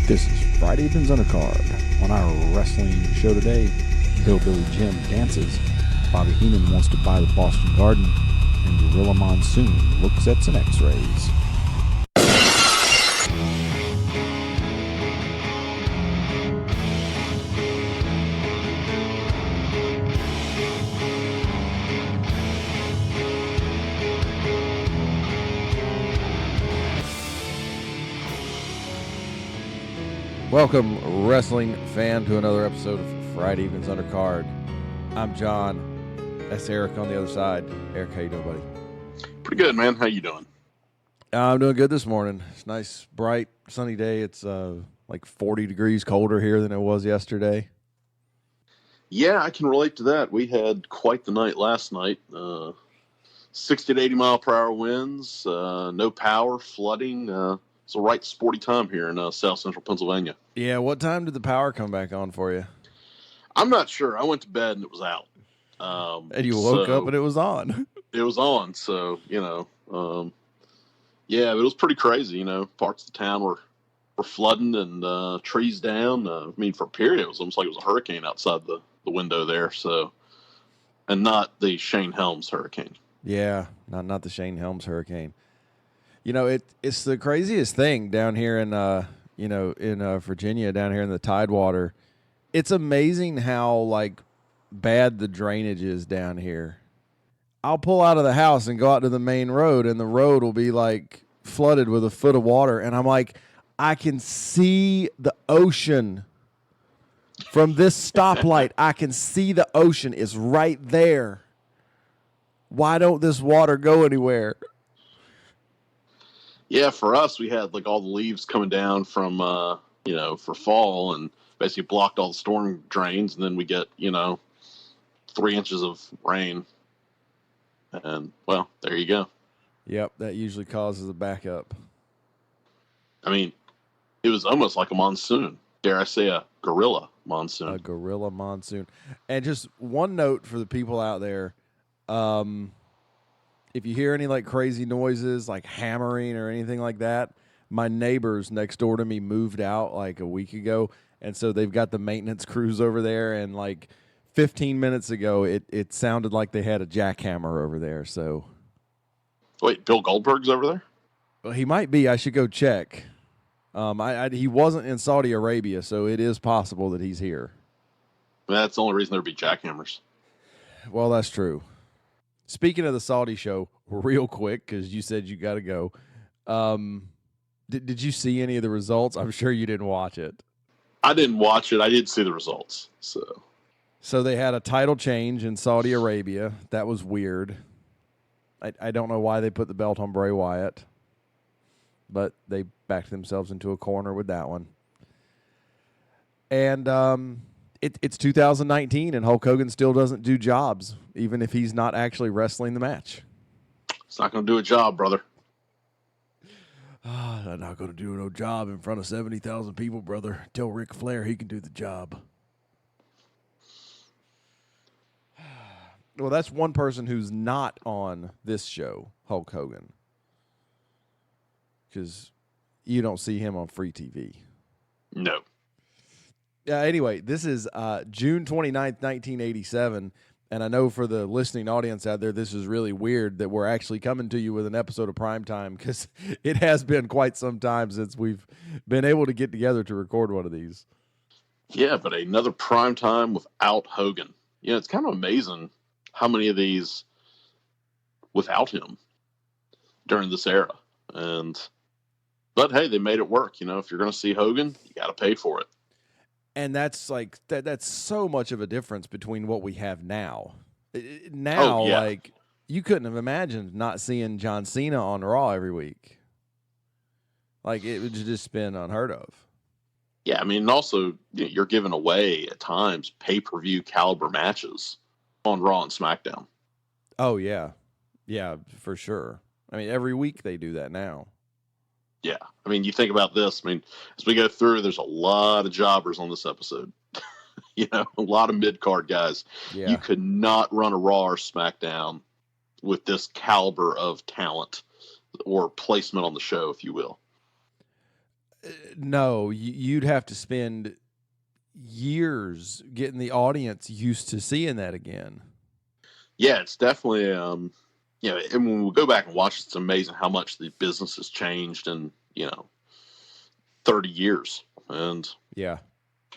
This is Friday Evening's Undercard. On our wrestling show today, Hillbilly Jim dances, Bobby Heenan wants to buy the Boston Garden, and Gorilla Monsoon looks at some x-rays. Welcome, wrestling fan, to another episode of Friday Evening's Undercard. I'm John. That's Eric on the other side. Eric, how you doing, buddy? Pretty good, man. How you doing? I'm doing good this morning. It's a nice, bright, sunny day. It's like 40 degrees colder here than it was yesterday. Yeah, I can relate to that. We had quite the night last night. 60 to 80 mile per hour winds, no power, flooding. It's a right sporty time here in South Central Pennsylvania. Yeah, what time did the power come back on for you? I'm not sure. I went to bed and it was out. And you woke up and it was on. It was on, so, yeah, it was pretty crazy, Parts of the town were flooding and trees down. For a period, it was almost like it was a hurricane outside the window there, so, and not the Shane Helms hurricane. Yeah, not the Shane Helms hurricane. It's the craziest thing down here in Virginia, down here in the Tidewater. It's amazing how, bad the drainage is down here. I'll pull out of the house and go out to the main road, and the road will be, flooded with a foot of water. And I'm like, I can see the ocean from this stoplight. I can see the ocean. It's right there. Why don't this water go anywhere? Yeah, for us, we had all the leaves coming down from, for fall and basically blocked all the storm drains. And then we get, 3 inches of rain. And, well, there you go. Yep, that usually causes a backup. It was almost like a monsoon. Dare I say a gorilla monsoon. A gorilla monsoon. And just one note for the people out there. If you hear any crazy noises, like hammering or anything like that, my neighbors next door to me moved out a week ago, and so they've got the maintenance crews over there, and 15 minutes ago it sounded like they had a jackhammer over there. So wait, Bill Goldberg's over there? Well, he might be. I should go check. He wasn't in Saudi Arabia, so it is possible that he's here. That's the only reason there'd be jackhammers. Well, that's true. Speaking of the Saudi show, real quick, because you said you got to go. Did you see any of the results? I'm sure you didn't watch it. I didn't watch it. I did see the results. So they had a title change in Saudi Arabia. That was weird. I don't know why they put the belt on Bray Wyatt, but they backed themselves into a corner with that one. And it's 2019, and Hulk Hogan still doesn't do jobs, even if he's not actually wrestling the match. It's not going to do a job, brother. I'm not going to do no job in front of 70,000 people, brother. Tell Ric Flair he can do the job. Well, that's one person who's not on this show, Hulk Hogan. Because you don't see him on free TV. No. Anyway, this is June 29th, 1987, and I know for the listening audience out there, this is really weird that we're actually coming to you with an episode of Prime Time, because it has been quite some time since we've been able to get together to record one of these. Yeah, but another Prime Time without Hogan. It's kind of amazing how many of these without him during this era. But hey, they made it work. If you're going to see Hogan, you got to pay for it. And that's that's so much of a difference between what we have now. Now, you couldn't have imagined not seeing John Cena on Raw every week. It would just been unheard of. Yeah, and also you're giving away at times pay-per-view caliber matches on Raw and SmackDown. Oh yeah, yeah, for sure. Every week they do that now. Yeah. You think about this. As we go through, there's a lot of jobbers on this episode. A lot of mid-card guys. Yeah. You could not run a Raw or SmackDown with this caliber of talent or placement on the show, if you will. No, you'd have to spend years getting the audience used to seeing that again. Yeah, it's definitely, and when we go back and watch, it's amazing how much the business has changed in, 30 years. And, Yeah.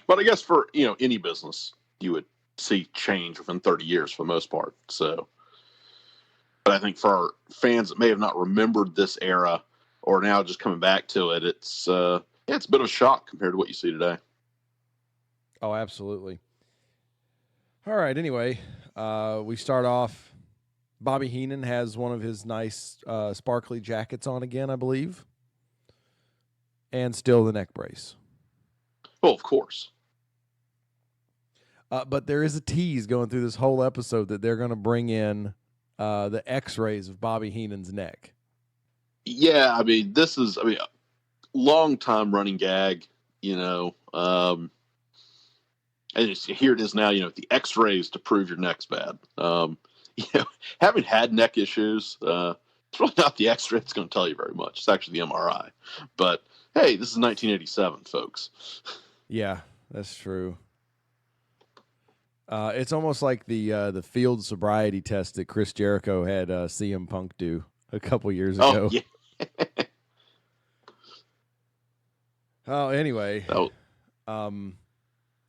but I guess for, any business, you would see change within 30 years for the most part. So, but I think for our fans that may have not remembered this era or now just coming back to it, it's a bit of a shock compared to what you see today. Oh, absolutely. All right. Anyway, we start off. Bobby Heenan has one of his nice sparkly jackets on again, I believe, and still the neck brace. Oh, of course. But there is a tease going through this whole episode that they're going to bring in the X-rays of Bobby Heenan's neck. Yeah, I mean, this is a long time running gag, and here it is now, the X-rays to prove your neck's bad. Having had neck issues, it's really not the X-ray that's going to tell you very much. It's actually the MRI. But hey, this is 1987, folks. Yeah, that's true. It's almost like the field sobriety test that Chris Jericho had CM Punk do a couple years ago. Oh, yeah. Oh, anyway. Oh.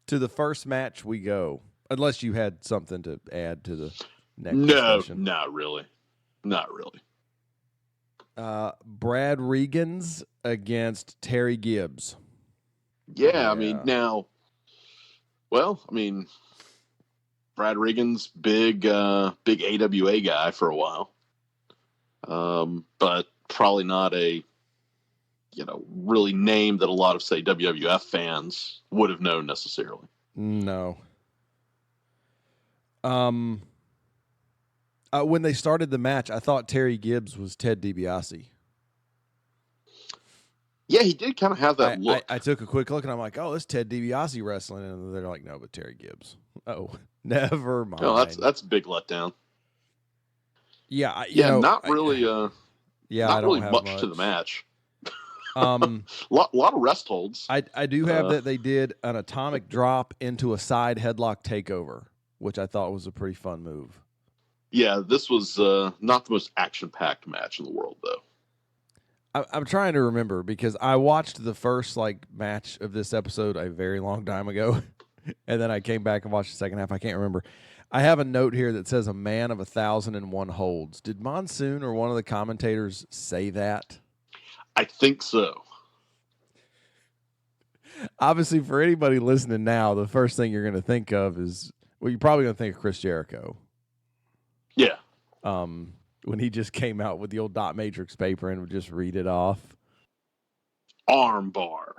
To the first match we go. Unless you had something to add to the next No, discussion. not really. Not really. Brad Rheingans against Terry Gibbs. Yeah, I mean, now, Brad Rheingans, big AWA guy for a while, but probably not a, really name that a lot of, say, WWF fans would have known necessarily. No. When they started the match, I thought Terry Gibbs was Ted DiBiase. Yeah, he did kind of have that look. I took a quick look, and I'm like, oh, it's Ted DiBiase wrestling. And they're like, no, but Terry Gibbs. Oh, never mind. No, that's a big letdown. Yeah, not really not really much to the match. lot of rest holds. I do have that they did an atomic drop into a side headlock takeover, which I thought was a pretty fun move. Yeah, this was not the most action-packed match in the world, though. I'm trying to remember because I watched the first match of this episode a very long time ago, and then I came back and watched the second half. I can't remember. I have a note here that says a man of 1,001 holds. Did Monsoon or one of the commentators say that? I think so. Obviously, for anybody listening now, the first thing you're going to think of is, you're probably going to think of Chris Jericho. Yeah. When he just came out with the old dot matrix paper and would just read it off. Arm bar.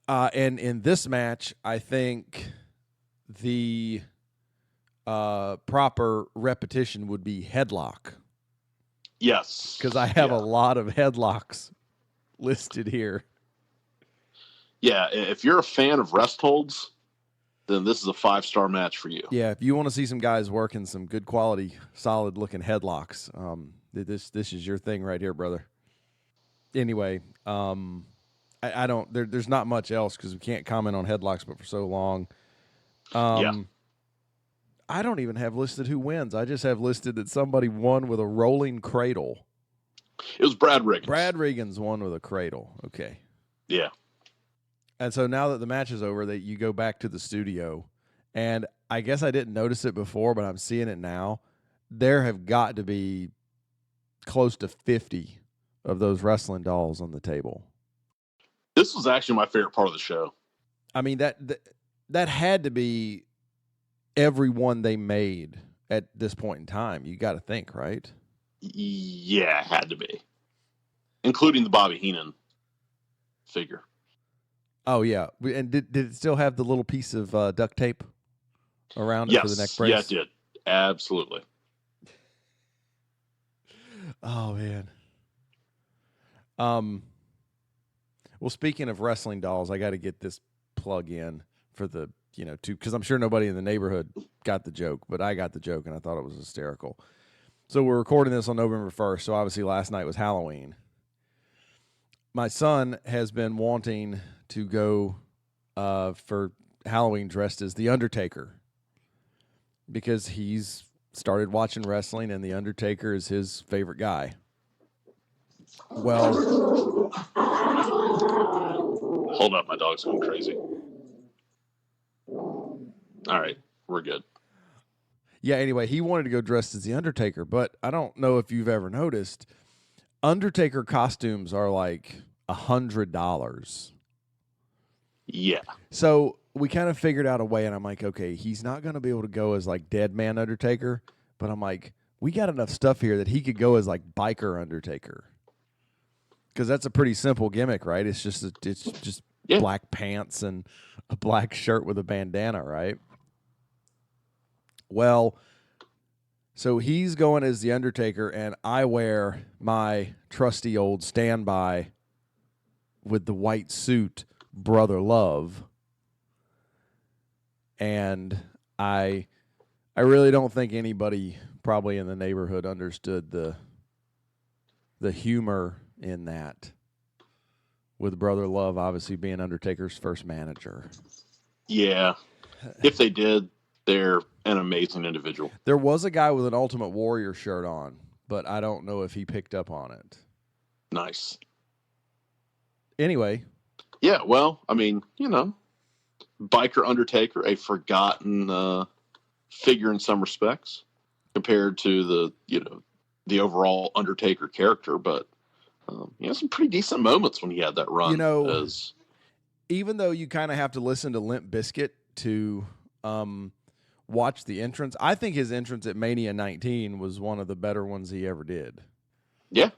And in this match, I think the proper repetition would be headlock. Yes. Because I have a lot of headlocks listed here. Yeah, if you're a fan of rest holds, then this is a 5-star match for you. Yeah, if you want to see some guys working some good quality, solid looking headlocks, this is your thing right here, brother. Anyway, I don't. There's not much else because we can't comment on headlocks, but for so long. I don't even have listed who wins. I just have listed that somebody won with a rolling cradle. It was Brad Rheingans. Brad Rheingans won with a cradle. Okay. Yeah. And so now that the match is over, that you go back to the studio, and I guess I didn't notice it before, but I'm seeing it now. There have got to be close to 50 of those wrestling dolls on the table. This was actually my favorite part of the show. I mean, that had to be everyone they made at this point in time. You got to think, right? Yeah, it had to be. Including the Bobby Heenan figure. Oh, yeah. And did it still have the little piece of duct tape around it for the neck brace? Yeah, it did. Absolutely. Oh, man. Well, speaking of wrestling dolls, I got to get this plug in for the, because I'm sure nobody in the neighborhood got the joke, but I got the joke, and I thought it was hysterical. So we're recording this on November 1st, so obviously last night was Halloween. my son has been wanting to go for Halloween dressed as The Undertaker because he's started watching wrestling and The Undertaker is his favorite guy. Well, hold up, my dog's going crazy. All right, we're good. Yeah, anyway, he wanted to go dressed as The Undertaker, but I don't know if you've ever noticed, Undertaker costumes are like $100. Yeah. So we kind of figured out a way, and I'm like, okay, he's not going to be able to go as like Dead Man Undertaker, but I'm like, we got enough stuff here that he could go as like Biker Undertaker. Because that's a pretty simple gimmick, right? It's just black pants and a black shirt with a bandana, right? Well, so he's going as The Undertaker, and I wear my trusty old standby with the white suit, Brother Love. And I really don't think anybody probably in the neighborhood understood the humor in that, with Brother Love obviously being Undertaker's first manager. Yeah. If they did, they're an amazing individual. There was a guy with an Ultimate Warrior shirt on, but I don't know if he picked up on it. Nice. Anyway. Yeah, well, I mean, Biker Undertaker, a forgotten figure in some respects compared to the overall Undertaker character, but some pretty decent moments when he had that run. Even though you kind of have to listen to Limp Bizkit to watch the entrance, I think his entrance at Mania 19 was one of the better ones he ever did. Yeah.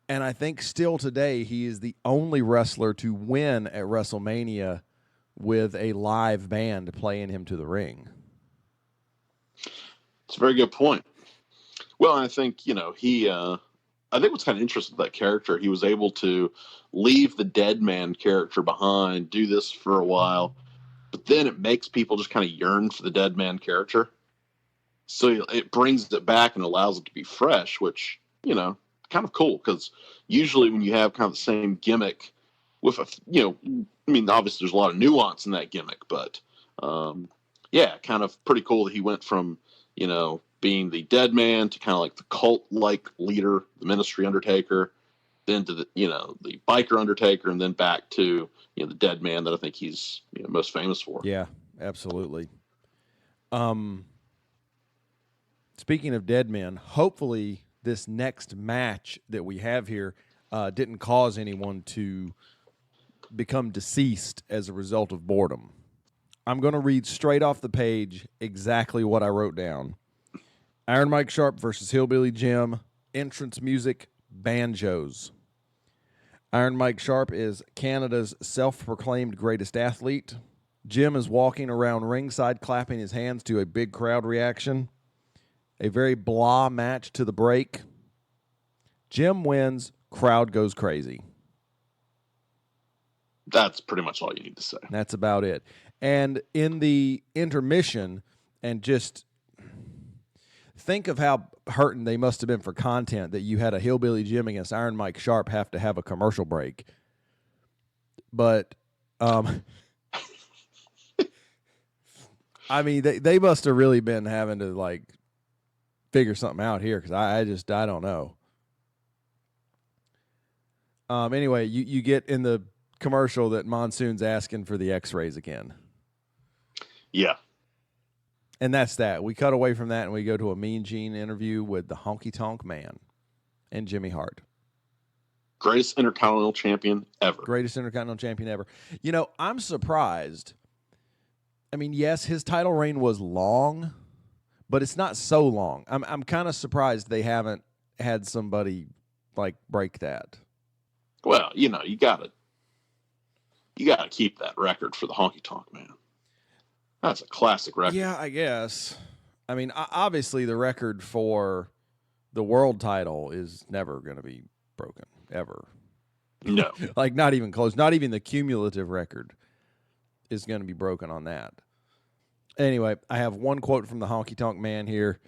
And I think still today he is the only wrestler to win at WrestleMania with a live band playing him to the ring. It's a very good point. Well, I think, I think what's kind of interesting with that character, he was able to leave the Dead Man character behind, do this for a while, but then it makes people just kind of yearn for the Dead Man character. So it brings it back and allows it to be fresh, which, kind of cool, because usually when you have kind of the same gimmick with obviously there's a lot of nuance in that gimmick, but kind of pretty cool that he went from, being the Dead Man to kind of like the cult-like leader, the Ministry Undertaker, then to the Biker Undertaker, and then back to, the Dead Man that I think he's most famous for. Yeah, absolutely. Speaking of Dead Men, hopefully this next match that we have here didn't cause anyone to become deceased as a result of boredom. I'm going to read straight off the page exactly what I wrote down. Iron Mike Sharpe versus Hillbilly Jim. Entrance music, banjos. Iron Mike Sharpe is Canada's self-proclaimed greatest athlete. Jim is walking around ringside clapping his hands to a big crowd reaction. A very blah match to the break. Jim wins, crowd goes crazy. That's pretty much all you need to say. That's about it. And in the intermission, and just think of how hurting they must have been for content that you had a Hillbilly Jim against Iron Mike Sharpe have to have a commercial break. But, I mean, they must have really been having to, like, figure something out here, because I don't know. Anyway, you get in the commercial that Monsoon's asking for the x-rays again. Yeah. And that's that. We cut away from that and we go to a Mean Gene interview with the Honky Tonk Man and Jimmy Hart. Greatest Intercontinental Champion ever. Greatest Intercontinental Champion ever. I'm surprised. I mean, yes, his title reign was long, but it's not so long. I'm kind of surprised they haven't had somebody like break that. Well, you gotta keep that record for the Honky Tonk Man. That's a classic record. Yeah, I guess. I mean, obviously the record for the world title is never going to be broken, ever. No. Like, not even close. Not even the cumulative record is going to be broken on that. Anyway, I have one quote from the Honky Tonk Man here.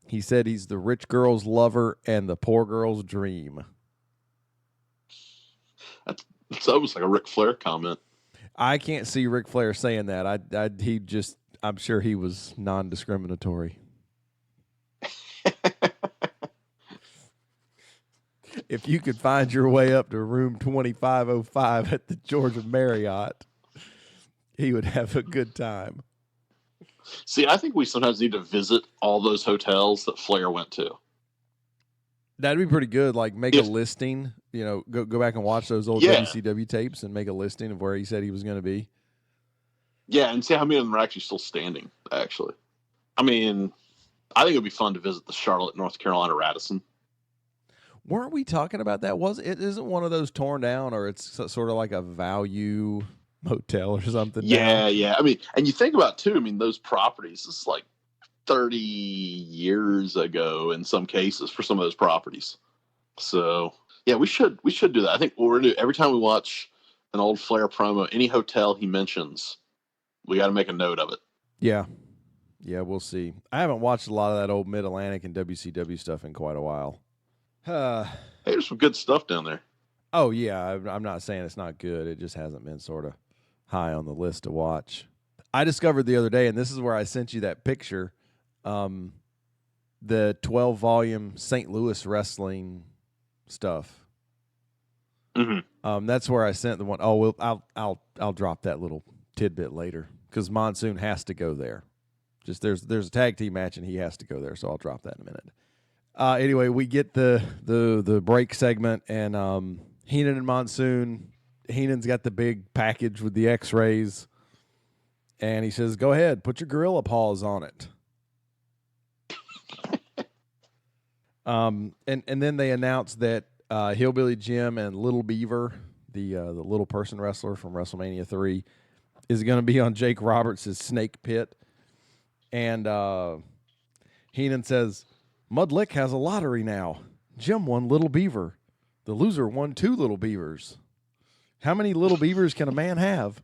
He said he's the rich girl's lover and the poor girl's dream. It's almost like a Ric Flair comment. I can't see Ric Flair saying that. I'm sure he was non-discriminatory. If you could find your way up to room 2505 at the Georgia Marriott, he would have a good time. See, I think we sometimes need to visit all those hotels that Flair went to. That'd be pretty good. Like, make a listing. Go back and watch those old WCW tapes and make a listing of where he said he was going to be. Yeah, and see how many of them are actually still standing, actually. I mean, I think it would be fun to visit the Charlotte, North Carolina Radisson. Weren't we talking about that? Isn't one of those torn down, or it's sort of like a value motel or something? Yeah, yeah. I mean, and you think about, too, those properties, this is like 30 years ago in some cases for some of those properties. So, yeah, we should do that. I think what we're going to do, every time we watch an old Flair promo, any hotel he mentions, we got to make a note of it. Yeah. Yeah, we'll see. I haven't watched a lot of that old Mid-Atlantic and WCW stuff in quite a while. Hey, there's some good stuff down there. Oh, yeah. I'm not saying it's not good. It just hasn't been sort of high on the list to watch. I discovered the other day, and this is where I sent you that picture, the 12-volume St. Louis wrestling stuff. Mm-hmm. That's where I sent the one. Oh, I'll drop that little tidbit later because Monsoon has to go there. Just there's a tag team match and he has to go there, so I'll drop that in a minute. Anyway, we get the break segment and Heenan and Monsoon. Heenan's got the big package with the X-rays, and he says, "Go ahead, put your gorilla paws on it." And then they announce that Hillbilly Jim and Little Beaver, the little person wrestler from WrestleMania 3, is going to be on Jake Roberts' Snake Pit. And Heenan says, "Mudlick has a lottery now. Jim won Little Beaver. The loser won 2 Little Beavers. How many Little Beavers can a man have?"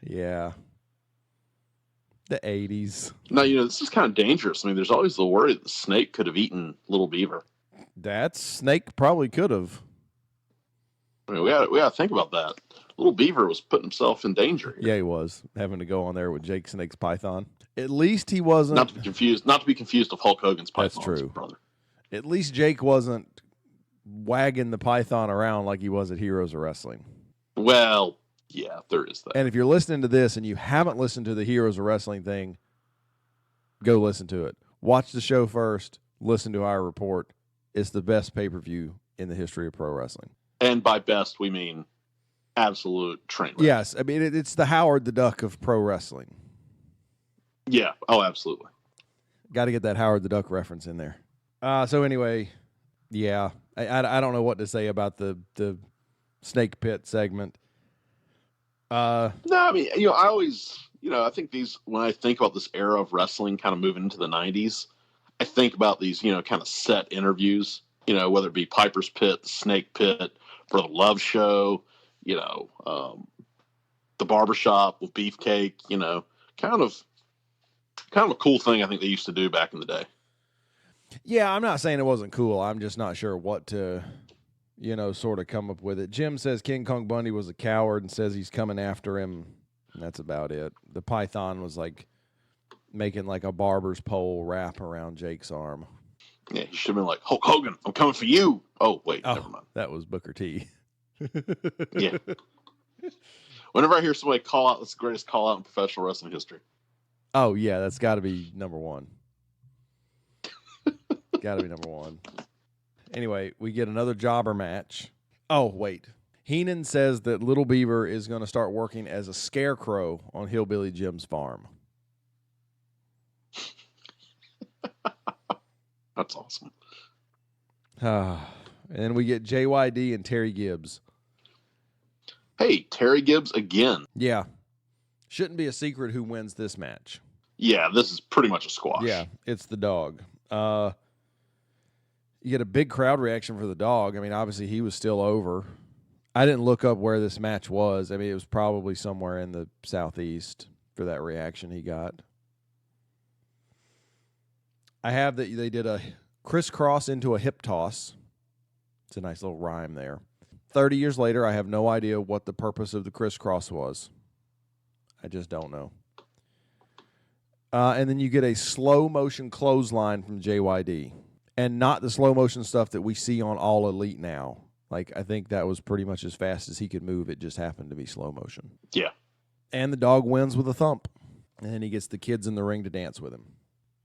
Yeah. The 80s. Now, this is kind of dangerous. There's always the worry that the snake could have eaten Little Beaver. That snake probably could have. We got to think about that. Little Beaver was putting himself in danger here. Yeah, he was having to go on there with Jake Snake's Python. At least he wasn't. Not to be confused with Hulk Hogan's Python. That's true, brother. At least Jake wasn't wagging the Python around like he was at Heroes of Wrestling. Well, yeah, there is that. And if you're listening to this and you haven't listened to the Heroes of Wrestling thing, go listen to it. Watch the show first. Listen to our report. It's the best pay-per-view in the history of pro wrestling. And by best, we mean absolute train wreck. Yes. It's the Howard the Duck of pro wrestling. Yeah. Oh, absolutely. Got to get that Howard the Duck reference in there. So anyway, yeah, I don't know what to say about the Snake Pit segment. No, I always, I think when I think about this era of wrestling kind of moving into the 90s, I think about these, kind of set interviews, whether it be Piper's Pit, the Snake Pit, for the Love Show, the Barbershop with Beefcake, kind of a cool thing I think they used to do back in the day. Yeah, I'm not saying it wasn't cool. I'm just not sure what to, sort of come up with it. Jim says King Kong Bundy was a coward and says he's coming after him. And that's about it. The Python was like making like a barber's pole wrap around Jake's arm. Yeah, he should have been like, "Hulk Hogan, I'm coming for you." Oh, wait, never mind. That was Booker T. Yeah. Whenever I hear somebody call out, that's the greatest call out in professional wrestling history. Oh, yeah, that's got to be number one. Got to be number one. Anyway, we get another jobber match. Oh, wait. Heenan says that Little Beaver is going to start working as a scarecrow on Hillbilly Jim's farm. That's awesome. And we get JYD and Terry Gibbs. Hey, Terry Gibbs again. Yeah. Shouldn't be a secret who wins this match. Yeah, this is pretty much a squash. Yeah, it's the dog. You get a big crowd reaction for the dog. Obviously he was still over. I didn't look up where this match was. It was probably somewhere in the Southeast for that reaction he got. I have that they did a crisscross into a hip toss, It's a nice little rhyme there. 30 years later, I have no idea what the purpose of the crisscross was. I just don't know. And then you get a slow motion clothesline from JYD. And not the slow motion stuff that we see on All Elite now. Like, I think that was pretty much as fast as he could move. It just happened to be slow motion. Yeah. And the dog wins with a thump. And then he gets the kids in the ring to dance with him.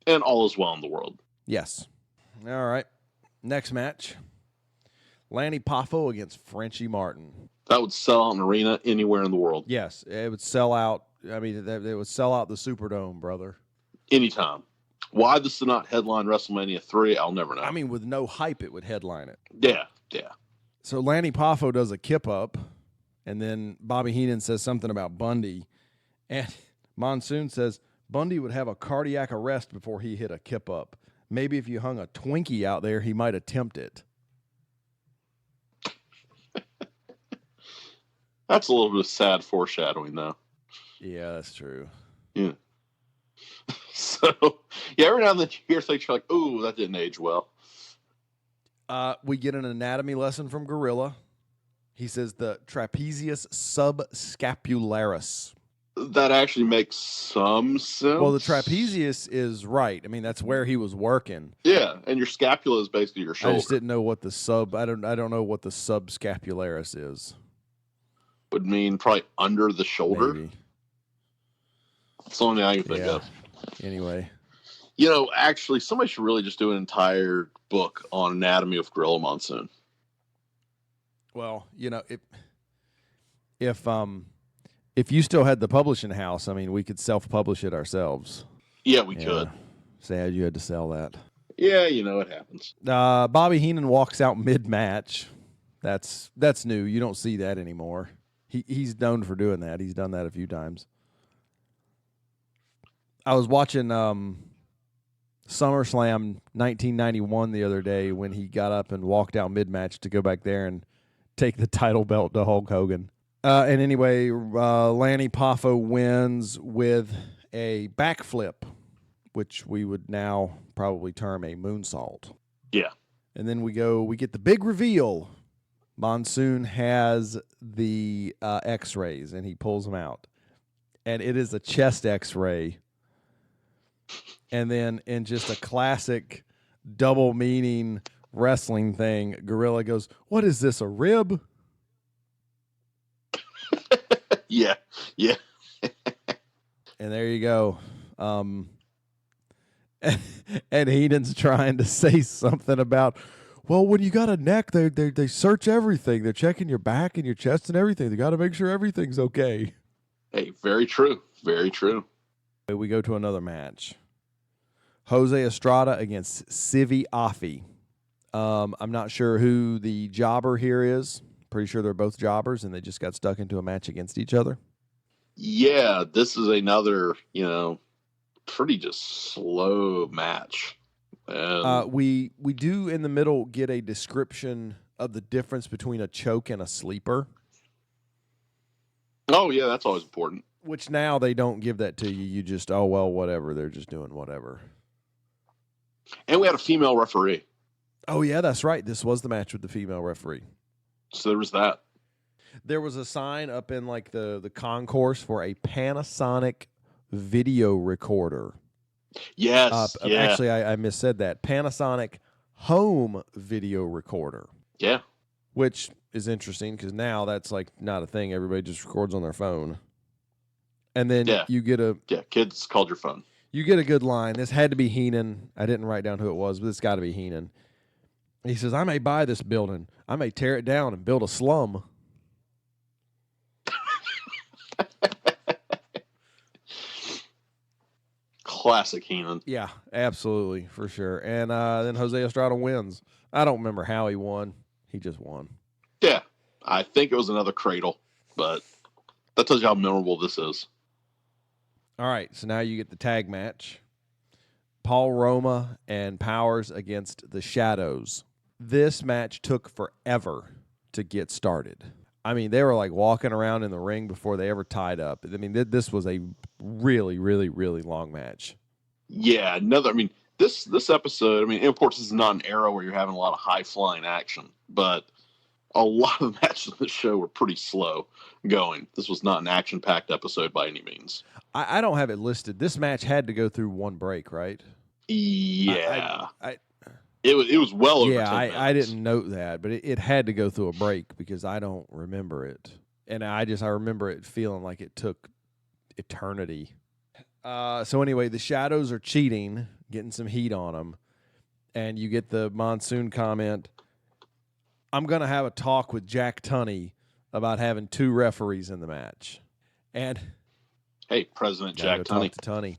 And all is well in the world. Yes. All right. Next match. Lanny Poffo against Frenchy Martin. That would sell out an arena anywhere in the world. Yes, it would sell out. I mean, it would sell out the Superdome, brother. Anytime. Why this did not headline WrestleMania 3, I'll never know. I mean, with no hype, it would headline it. Yeah. So Lanny Poffo does a kip up, and then Bobby Heenan says something about Bundy. And Monsoon says Bundy would have a cardiac arrest before he hit a kip up. Maybe if you hung a Twinkie out there, he might attempt it. That's a little bit of sad foreshadowing, though. Yeah, that's true. Yeah. So, yeah, every now and then you hear things, you're like, ooh, that didn't age well. We get an anatomy lesson from Gorilla. He says the trapezius subscapularis. That actually makes some sense. Well, the trapezius is right. I mean, that's where he was working. Yeah, and your scapula is basically your shoulder. I just didn't know what the I don't know what the subscapularis is. Would mean probably under the shoulder. Maybe. That's the only thing I can think of. Anyway. You know, actually, somebody should really just do an entire book on anatomy of Gorilla Monsoon. Well, you know, if you still had the publishing house, I mean, we could self-publish it ourselves. Yeah, we could. Sad you had to sell that. Yeah, you know, it happens. Bobby Heenan walks out mid-match. That's new. You don't see that anymore. He's known for doing that. He's done that a few times. I was watching SummerSlam 1991 the other day when he got up and walked out mid-match to go back there and take the title belt to Hulk Hogan. And anyway, Lanny Poffo wins with a backflip, which we would now probably term a moonsault. Yeah. And then we get the big reveal. Monsoon has the x-rays, and he pulls them out. And it is a chest x-ray. And then in just a classic double meaning wrestling thing, Gorilla goes, "What is this, a rib?" Yeah. And there you go. And Heenan's trying to say something about, well, when you got a neck, they search everything. They're checking your back and your chest and everything. They got to make sure everything's okay. Hey, very true. Very true. We go to another match. Jose Estrada against Sivi Afi. I'm not sure who the jobber here is. Pretty sure they're both jobbers, and they just got stuck into a match against each other. Yeah, this is another, pretty just slow match. We do in the middle get a description of the difference between a choke and a sleeper. Oh, yeah, that's always important. Which now they don't give that to you. You just, oh, well, whatever. They're just doing whatever. And we had a female referee. Oh, yeah, that's right. This was the match with the female referee. So there was that. There was a sign up in like the concourse for a Panasonic video recorder. Yes. Yeah. Actually, I missaid that. Panasonic home video recorder. Yeah. Which is interesting because now that's like not a thing. Everybody just records on their phone. And then you get kids called your phone. You get a good line. This had to be Heenan. I didn't write down who it was, but it's got to be Heenan. He says, "I may buy this building. I may tear it down and build a slum." Classic Heenan. Yeah, absolutely, for sure. And then Jose Estrada wins. I don't remember how he won. He just won. Yeah, I think it was another cradle, but that tells you how memorable this is. All right, so now you get the tag match. Paul Roma and Powers against the Shadows. This match took forever to get started. I mean, they were like walking around in the ring before they ever tied up. I mean, this was a really, really, really long match. Yeah, this episode, of course, this is not an era where you're having a lot of high-flying action. but a lot of the matches on the show were pretty slow going. This was not an action-packed episode by any means. I don't have it listed. This match had to go through one break, right? Yeah. It was well over 10 minutes. I didn't note that, but it had to go through a break because I don't remember it. And I remember it feeling like it took eternity. So anyway, the Shadows are cheating, getting some heat on them. And you get the Monsoon comment, I'm going to have a talk with Jack Tunney about having 2 referees in the match. And hey, President Jack Tunney. Talk to Tunney.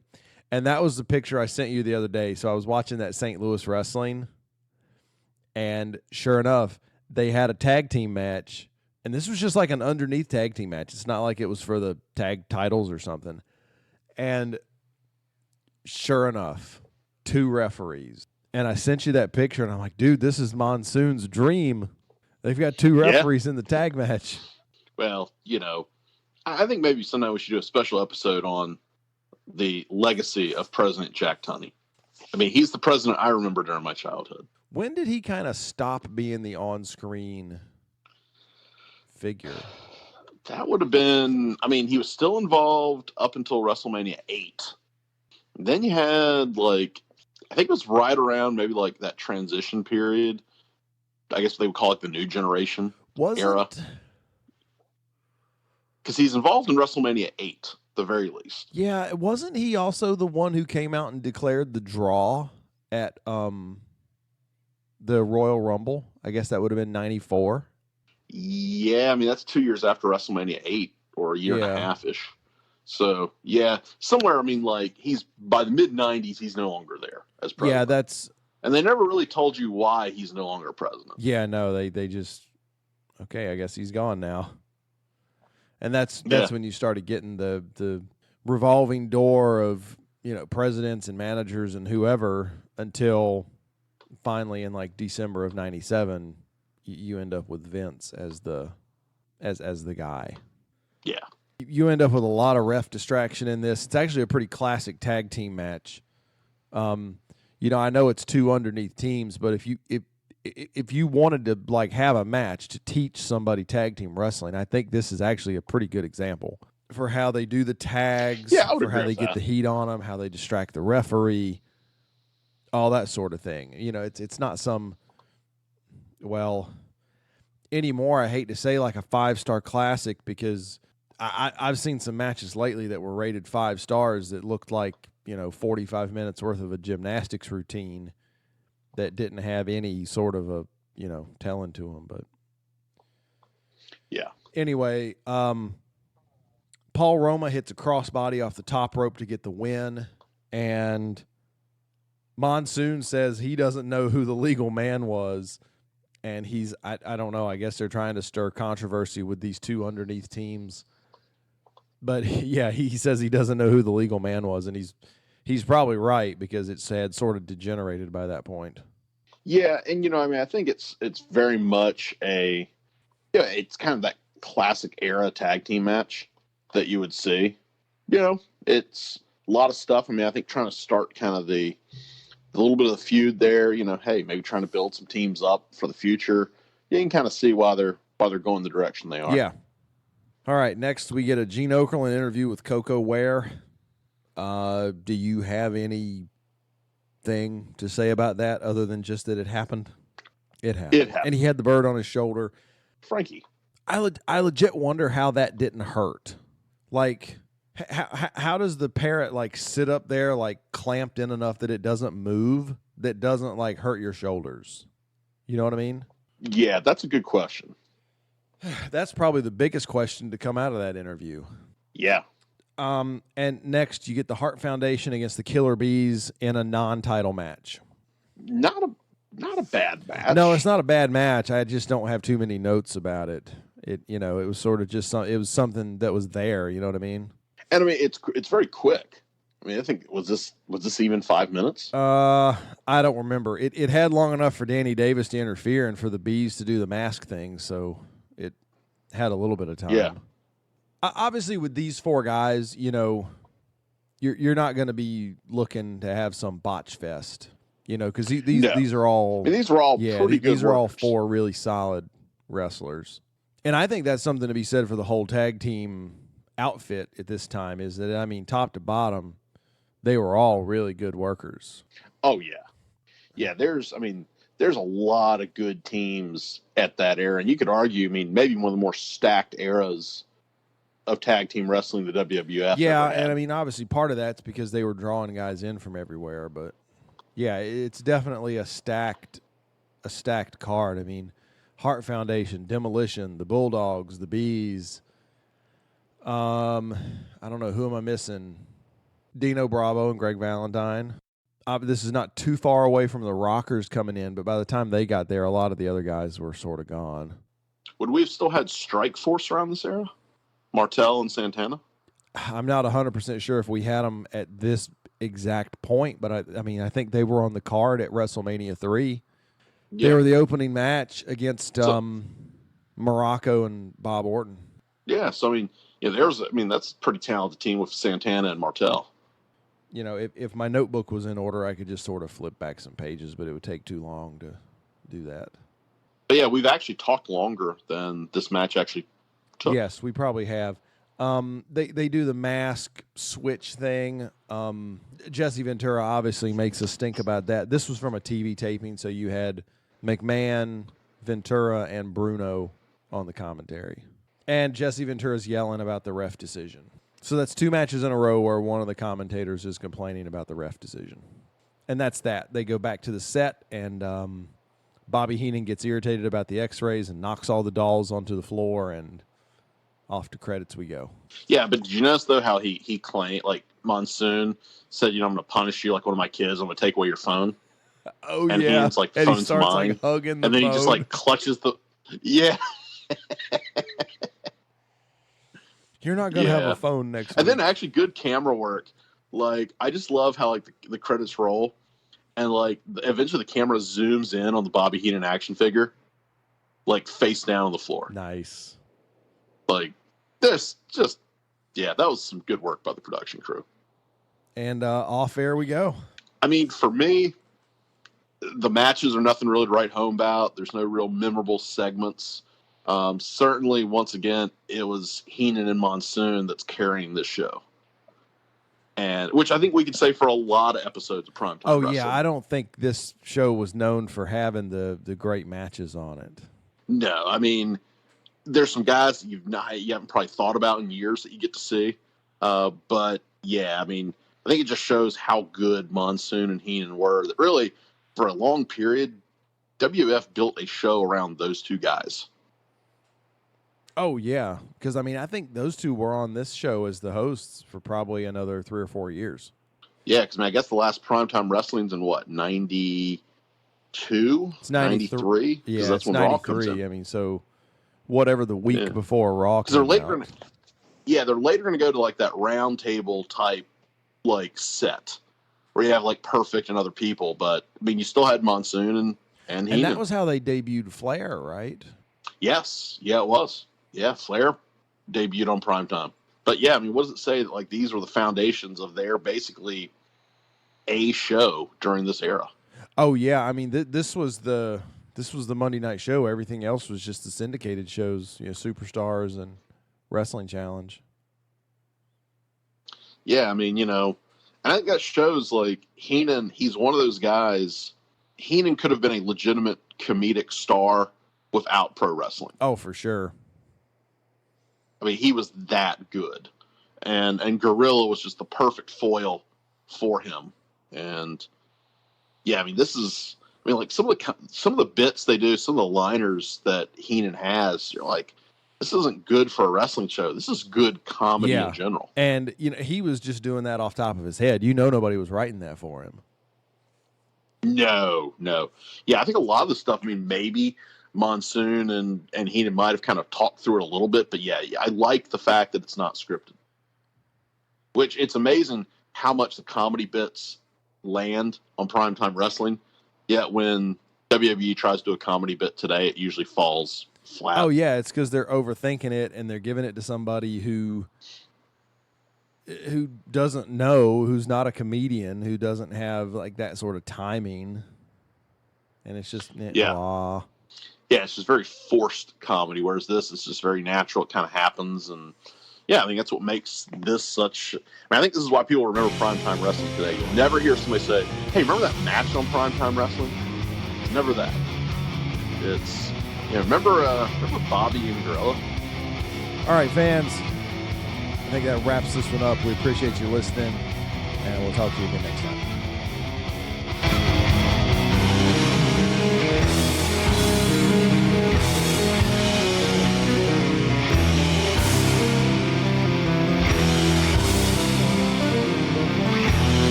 And that was the picture I sent you the other day. So I was watching that St. Louis wrestling, and sure enough, they had a tag team match. And this was just like an underneath tag team match. It's not like it was for the tag titles or something. And sure enough, 2 referees. And I sent you that picture, and I'm like, dude, this is Monsoon's dream. They've got 2 referees in the tag match. Well, I think maybe sometime we should do a special episode on the legacy of President Jack Tunney. I mean, he's the president I remember during my childhood. When did he kind of stop being the on-screen figure? That would have been, he was still involved up until WrestleMania 8. Then you had, I think it was right around maybe that transition period. I guess they would call it the new generation era. Because he's involved in WrestleMania 8, the very least. Yeah, wasn't he also the one who came out and declared the draw at the Royal Rumble? I guess that would have been 94. Yeah, that's 2 years after WrestleMania 8, or a year and a half-ish. So, yeah, somewhere, he's, by the mid-90s, he's no longer there as president. Yeah, that's... And they never really told you why he's no longer president. Yeah, no, they just... Okay, I guess he's gone now. And that's when you started getting the revolving door of, presidents and managers and whoever, until finally in December of 97, you end up with Vince as the guy. Yeah. You end up with a lot of ref distraction in this. It's actually a pretty classic tag team match. I know it's 2 underneath teams, but if you wanted to have a match to teach somebody tag team wrestling, I think this is actually a pretty good example for how they do the tags, for how they get the heat on them, how they distract the referee, all that sort of thing. It's not some, anymore I hate to say a 5-star classic, because I've seen some matches lately that were rated 5 stars that looked like 45 minutes worth of a gymnastics routine that didn't have any sort of a, telling to them. But yeah. Anyway, Paul Roma hits a crossbody off the top rope to get the win, and Monsoon says he doesn't know who the legal man was, and I don't know, I guess they're trying to stir controversy with these 2 underneath teams. But yeah, he says he doesn't know who the legal man was, and he's probably right, because it had sort of degenerated by that point. Yeah, and I think it's very much it's kind of that classic era tag team match that you would see. It's a lot of stuff. I think trying to start kind of the little bit of the feud there. Hey, maybe trying to build some teams up for the future. You can kind of see why they're going the direction they are. Yeah. All right, next we get a Gene Okerlund interview with Koko Ware. Do you have anything to say about that other than just that it happened? It happened. And he had the bird on his shoulder. Frankie. I legit wonder how that didn't hurt. How does the parrot sit up there clamped in enough that it doesn't move, that doesn't hurt your shoulders? You know what I mean? Yeah, that's a good question. That's probably the biggest question to come out of that interview. Yeah. And next, you get the Hart Foundation against the Killer Bees in a non-title match. Not a bad match. No, it's not a bad match. I just don't have too many notes about it. It was sort of just it was something that was there. You know what I mean? And it's very quick. I think was this even 5 minutes? I don't remember. It had long enough for Danny Davis to interfere and for the Bees to do the mask thing, so it had a little bit of time. Yeah. Obviously, with these 4 guys, you're not going to be looking to have some botch fest. You know, because No. these are all I mean, these were all pretty good these are all workers. 4 really solid wrestlers. And I think that's something to be said for the whole tag team outfit at this time, is that, I mean, top to bottom, they were all really good workers. Oh, yeah. Yeah, there's a lot of good teams at that era. And you could argue, I mean, maybe one of the more stacked eras of tag team wrestling the WWF Yeah, ever had. and I mean, obviously part of that's because they were drawing guys in from everywhere, but yeah, it's definitely a stacked card. I mean, Hart Foundation, Demolition, the Bulldogs, the Bees. I don't know, who am I missing? Dino Bravo and Greg Valentine. This is not too far away from the Rockers coming in, but by the time they got there, a lot of the other guys were sort of gone. Would we have still had Strike Force around this era? Martel and Santana? I'm not 100% sure if we had them at this exact point, but I mean, I think they were on the card at WrestleMania 3. Yeah. They were the opening match against Morocco and Bob Orton. Yeah, so I mean, that's a pretty talented team with Santana and Martel. You know, if my notebook was in order, I could just sort of flip back some pages, but it would take too long to do that. But yeah, we've actually talked longer than this match actually took. Yes, we probably have. They do the mask switch thing. Jesse Ventura obviously makes us stink about that. This was from a TV taping, so you had McMahon, Ventura, and Bruno on the commentary. And Jesse Ventura's yelling about the ref decision. So that's 2 matches in a row where one of the commentators is complaining about the ref decision. And that's that. They go back to the set, and Bobby Heenan gets irritated about the x-rays and knocks all the dolls onto the floor, and off to credits we go. Yeah, but did you notice, though, how he claimed, like, Monsoon said, I'm going to punish you like one of my kids. I'm going to take away your phone. Oh, and yeah. Heenan's like, and phone's he starts, mine. like, hugging the and then phone. He just, like, clutches the... Yeah. You're not going to have a phone next week. And then actually good camera work. Like, I just love how, like, the credits roll. And, like, eventually the camera zooms in on the Bobby Heenan action figure. Like, face down on the floor. Nice. Like, this just... Yeah, that was some good work by the production crew. And off air we go. I mean, for me, the matches are nothing really to write home about. There's no real memorable segments. Certainly, once again, it was Heenan and Monsoon that's carrying this show. And which I think we could say for a lot of episodes of Prime Time Wrestling. Yeah, I don't think this show was known for having the great matches on it. No, I mean, there's some guys that you haven't probably thought about in years that you get to see. But yeah, I mean, I think it just shows how good Monsoon and Heenan were. That really, for a long period, WWF built a show around those 2 guys. Oh, yeah. Because, I mean, I think those 2 were on this show as the hosts for probably another 3 or 4 years. Yeah, because, I guess the last Primetime Wrestling's in what, 92? It's 93. Yeah, that's when Raw comes in. I mean, so whatever the week before Raw comes out. They're later going to go to, like, that round table type, like, set where you have, like, Perfect and other people. But, I mean, you still had Monsoon and Heenan. And that was how they debuted Flair, right? Yes. Yeah, it was. Yeah, Flair debuted on Primetime. But yeah, I mean, what does it say that like these were the foundations of their basically a show during this era? Oh yeah, I mean this was the Monday night show. Everything else was just the syndicated shows, Superstars and Wrestling Challenge. Yeah, I mean, and I think that shows like Heenan. He's one of those guys. Heenan could have been a legitimate comedic star without pro wrestling. Oh, for sure. I mean, he was that good, and Gorilla was just the perfect foil for him. And yeah, I mean, like some of the bits they do, some of the liners that Heenan has, you're like, this isn't good for a wrestling show. This is good comedy in general. And he was just doing that off top of his head. Nobody was writing that for him. No. Yeah, I think a lot of the stuff. I mean, maybe Monsoon and Heenan might have kind of talked through it a little bit, but yeah, I like the fact that it's not scripted. Which it's amazing how much the comedy bits land on Primetime Wrestling. Yet when WWE tries to do a comedy bit today, it usually falls flat. Oh yeah, it's because they're overthinking it and they're giving it to somebody who who doesn't know, who's not a comedian, who doesn't have like that sort of timing, and it's just blah. Yeah, it's just very forced comedy, whereas this is just very natural. It kind of happens, and yeah, I think that's what makes this such. I think this is why people remember Primetime Wrestling today. You'll never hear somebody say, "Hey, remember that match on Primetime Wrestling?" It's never that. It's remember Bobby and Gorilla. All right, fans. I think that wraps this one up. We appreciate you listening, and we'll talk to you again next time.